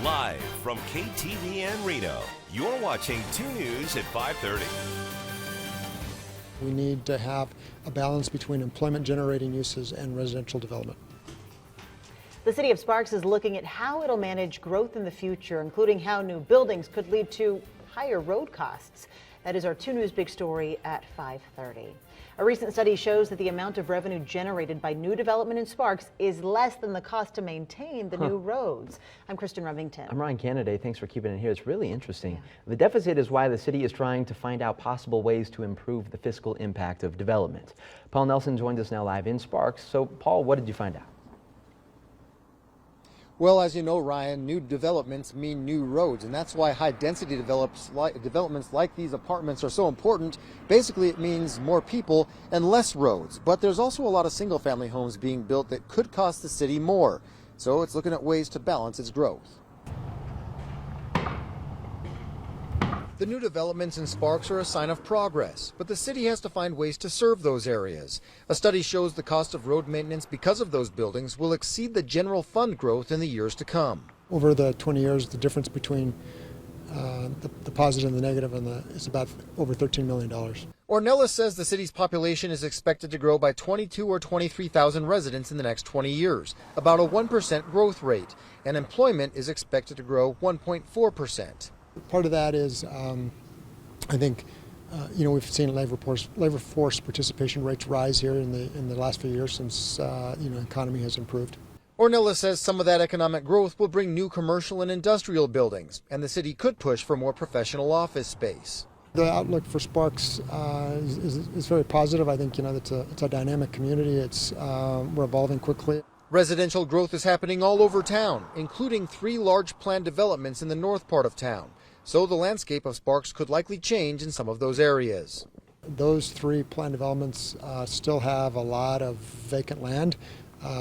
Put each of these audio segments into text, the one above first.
Live from KTVN Reno, you're watching 2 News at 5:30. We need to have a balance between employment-generating uses and residential development. The city of Sparks is looking at how it'll manage growth in the future, including how new buildings could lead to higher road costs. That is our 2 News big story at 5:30. A recent study shows that the amount of revenue generated by new development in Sparks is less than the cost to maintain the new roads. I'm Kristen Remington. I'm Ryan Kennedy. Thanks for keeping it here. It's really interesting. The deficit is why the city is trying to find out possible ways to improve the fiscal impact of development. Paul Nelson joins us now live in Sparks. So, Paul, what did you find out? Well, as you know, Ryan, new developments mean new roads, and that's why high-density developments like these apartments are so important. Basically, it means more people and less roads. But there's also a lot of single-family homes being built that could cost the city more. So it's looking at ways to balance its growth. The new developments in Sparks are a sign of progress, but the city has to find ways to serve those areas. A study shows the cost of road maintenance because of those buildings will exceed the general fund growth in the years to come. Over the 20 years, the difference between the positive and the negative is about over $13 million. Ornelas says the city's population is expected to grow by 22 or 23,000 residents in the next 20 years, about a 1% growth rate, and employment is expected to grow 1.4%. Part of that is, I think, we've seen labor force participation rates rise here in the last few years since the economy has improved. Ornelas says some of that economic growth will bring new commercial and industrial buildings, and the city could push for more professional office space. The outlook for Sparks is very positive. I think it's a dynamic community. We're evolving quickly. Residential growth is happening all over town, including 3 large planned developments in the north part of town. So the landscape of Sparks could likely change in some of those areas. Those 3 planned developments still have a lot of vacant land,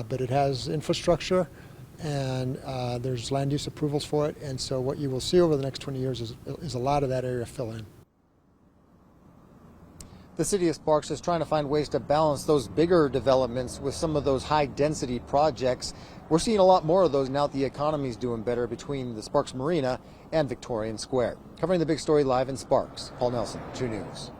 but it has infrastructure and there's land use approvals for it. And so what you will see over the next 20 years is a lot of that area fill in. The city of Sparks is trying to find ways to balance those bigger developments with some of those high-density projects. We're seeing a lot more of those now that the economy's doing better between the Sparks Marina and Victorian Square. Covering the big story live in Sparks, Paul Nelson, 2 News.